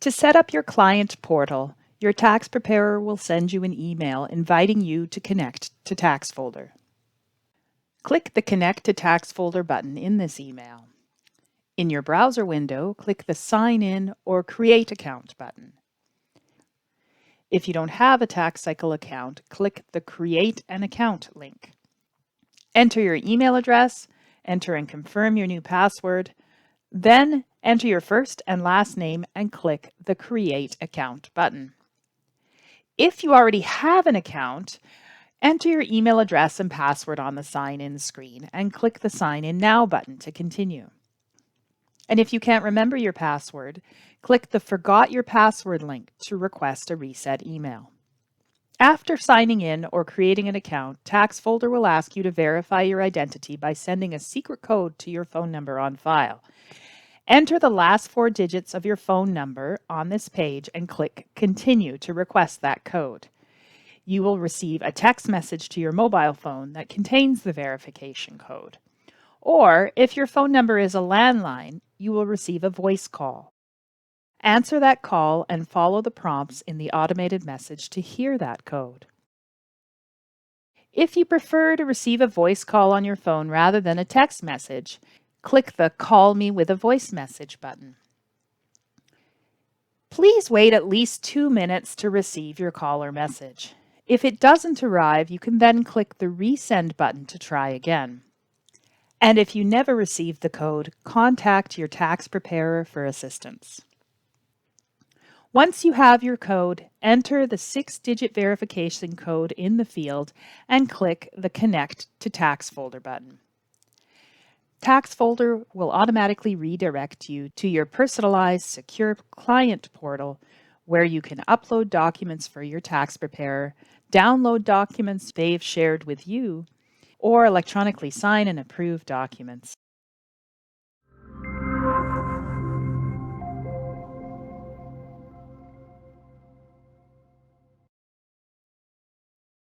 To set up your client portal, your tax preparer will send you an email inviting you to connect to TaxFolder. Click the Connect to TaxFolder button in this email. In your browser window, click the Sign In or Create Account button. If you don't have a TaxCycle account, click the Create an Account link. Enter your email address, enter and confirm your new password, then enter your first and last name and click the Create Account button. If you already have an account, enter your email address and password on the Sign In screen and click the Sign In Now button to continue. And if you can't remember your password, click the Forgot Your Password link to request a reset email. After signing in or creating an account, TaxFolder will ask you to verify your identity by sending a secret code to your phone number on file. Enter the last 4 digits of your phone number on this page and click Continue to request that code. You will receive a text message to your mobile phone that contains the verification code. Or, if your phone number is a landline, you will receive a voice call. Answer that call and follow the prompts in the automated message to hear that code. If you prefer to receive a voice call on your phone rather than a text message, click the Call Me with a Voice Message button. Please wait at least 2 minutes to receive your call or message. If it doesn't arrive, you can then click the Resend button to try again. And if you never receive the code, contact your tax preparer for assistance. Once you have your code, enter the 6-digit verification code in the field and click the Connect to TaxFolder button. TaxFolder will automatically redirect you to your personalized, secure client portal where you can upload documents for your tax preparer, download documents they've shared with you, or electronically sign and approve documents.